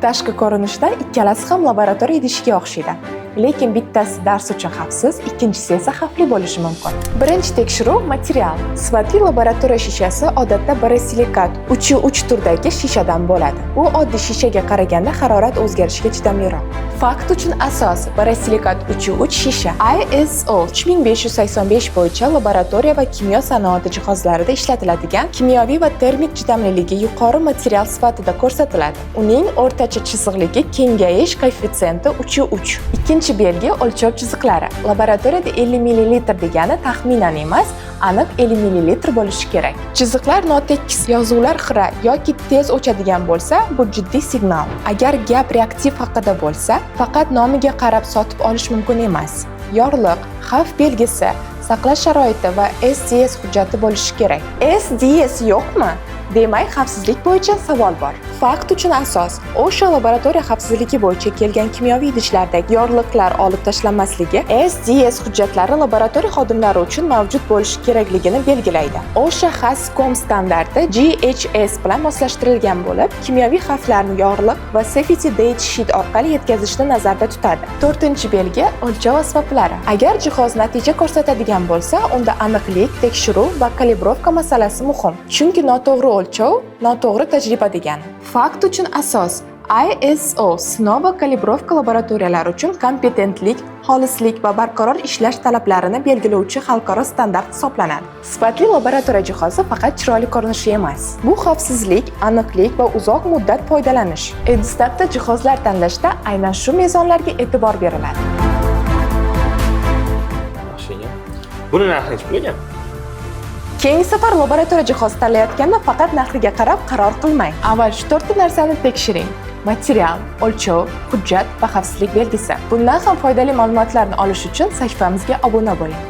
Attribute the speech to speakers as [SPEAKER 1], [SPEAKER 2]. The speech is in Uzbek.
[SPEAKER 1] Tashqi ko'rinishdan ikkalasi ham laboratoriya idishiga o'xshaydi. Lekin bittasi dars uchun xavfsiz, ikkinchisi esa xavfli bo'lishi mumkin. Birinchi tekshiruv material. Sifatli laboratoriya shishasi odatda borosilikat 3.3 turdagi shishadan bo'ladi. U oddiy shishaga qaraganda harorat o'zgarishiga chidamliroq. Fakt uchun asos borosilikat 3.3 shisha ISO 3585 bo'yicha laboratoriya va kimyo sanoati jihozlarida ishlatiladigan kimyoviy va termik chidamliligi yuqori material sifatida ko'rsatiladi. Uning o'rtacha chiziqligi kengayish koeffitsiyenti 3.3. Ikkinchi belgi o'lchov chiziqlari. Laboratoriyada 50 ml degani taxminan emas, aniq 50 ml bo'lishi kerak. Chiziqlar notekis, yozuvlar xira yoki tez o'chadigan bo'lsa, bu jiddiy signal. Agar gap reaktiv haqida bo'lsa, faqat nomiga qarab sotib olish mumkin emas. Yorliq, xavf belgisi, saqlash sharoiti va SDS hujjati bo'lishi kerak. SDS yo'qmi? Demak, xavfsizlik bo'yicha savol bor. Fakt uchun asos. OSHA laboratoriya xavfsizligi bo'yicha kelgan kimyoviy idishlardagi yorliqlar olib tashlanmasligi SDS hujjatlari laboratoriya xodimlari uchun mavjud bo'lishi kerakligini belgilaydi. OSHA HACCP standarti GHS bilan moslashtirilgan bo'lib, kimyoviy xavflarni yorliq va safety date sheet orqali yetkazishni nazarda tutadi. 4-belgi o'lchov asboblari. Agar jihoz natija ko'rsatadigan bo'lsa, unda aniqlik, tekshiruv va kalibrovka masalasi muhim. Chunki noto'g'ri o'lchov noto'g'ri tajriba degani. Fakt uchun asos. ISO sinov va kalibrovka laboratoriyalar uchun kompetentlik, xolislik va barqaror ishlash talablarini belgilovchi xalqaro standart hisoblanadi. Sifatli laboratoriya jihozi faqat chiroyli ko'rinishi emas. Bu xavfsizlik, aniqlik va uzoq muddat foydalanish. Edistabda jihozlar tanlashda aynan shu mezonlarga e'tibor beriladi.
[SPEAKER 2] Buni narxi necha pul ekan?
[SPEAKER 1] Keyingi safar laboratoriya jihozi tanlayotganda faqat narxiga qarab qaror qilmang. Avval shu 4 narsani tekshiring: material, o'lchov, hujjat va xavfsizlik belgisi. Bundan ham foydali ma'lumotlarni olish uchun saytimizga obuna bo'ling.